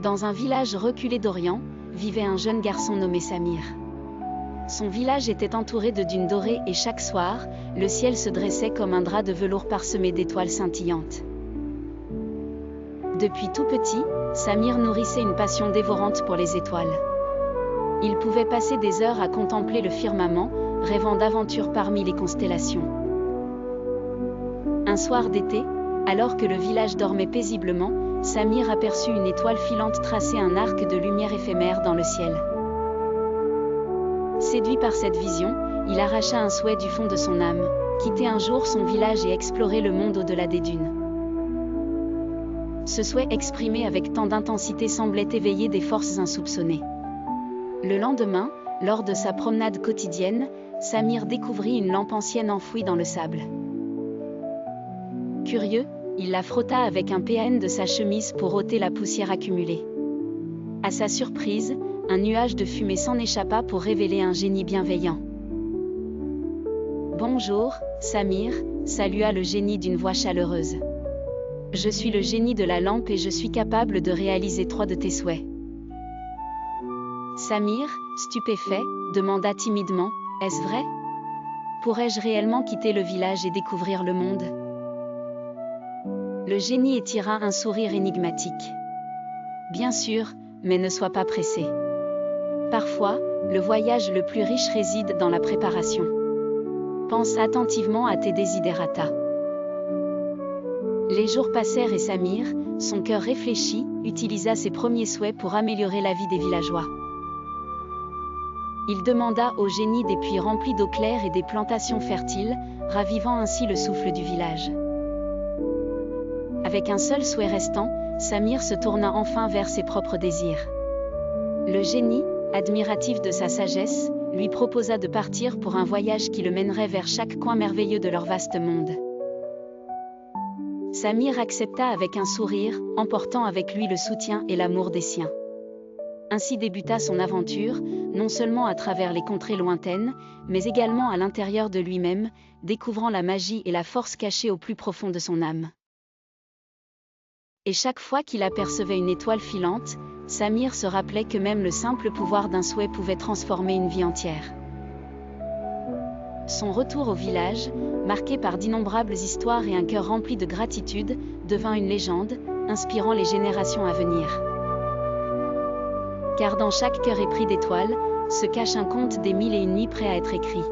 Dans un village reculé d'Orient, vivait un jeune garçon nommé Samir. Son village était entouré de dunes dorées et chaque soir, le ciel se dressait comme un drap de velours parsemé d'étoiles scintillantes. Depuis tout petit, Samir nourrissait une passion dévorante pour les étoiles. Il pouvait passer des heures à contempler le firmament, rêvant d'aventures parmi les constellations. Un soir d'été, alors que le village dormait paisiblement, Samir aperçut une étoile filante tracer un arc de lumière éphémère dans le ciel. Séduit par cette vision, il arracha un souhait du fond de son âme, quitter un jour son village et explorer le monde au-delà des dunes. Ce souhait exprimé avec tant d'intensité semblait éveiller des forces insoupçonnées. Le lendemain, lors de sa promenade quotidienne, Samir découvrit une lampe ancienne enfouie dans le sable. Curieux, il la frotta avec un PN de sa chemise pour ôter la poussière accumulée. À sa surprise, un nuage de fumée s'en échappa pour révéler un génie bienveillant. « Bonjour, Samir », salua le génie d'une voix chaleureuse. « Je suis le génie de la lampe et je suis capable de réaliser 3 de tes souhaits. » Samir, stupéfait, demanda timidement, « Est-ce vrai? Pourrais-je réellement quitter le village et découvrir le monde ?» Le génie étira un sourire énigmatique. « Bien sûr, mais ne sois pas pressé. Parfois, le voyage le plus riche réside dans la préparation. Pense attentivement à tes desiderata. » Les jours passèrent et Samir, son cœur réfléchi, utilisa ses premiers souhaits pour améliorer la vie des villageois. Il demanda au génie des puits remplis d'eau claire et des plantations fertiles, ravivant ainsi le souffle du village. Avec un seul souhait restant, Samir se tourna enfin vers ses propres désirs. Le génie, admiratif de sa sagesse, lui proposa de partir pour un voyage qui le mènerait vers chaque coin merveilleux de leur vaste monde. Samir accepta avec un sourire, emportant avec lui le soutien et l'amour des siens. Ainsi débuta son aventure, non seulement à travers les contrées lointaines, mais également à l'intérieur de lui-même, découvrant la magie et la force cachée au plus profond de son âme. Et chaque fois qu'il apercevait une étoile filante, Samir se rappelait que même le simple pouvoir d'un souhait pouvait transformer une vie entière. Son retour au village, marqué par d'innombrables histoires et un cœur rempli de gratitude, devint une légende, inspirant les générations à venir. Car dans chaque cœur épris d'étoiles, se cache un conte des 1001 nuits prêt à être écrit.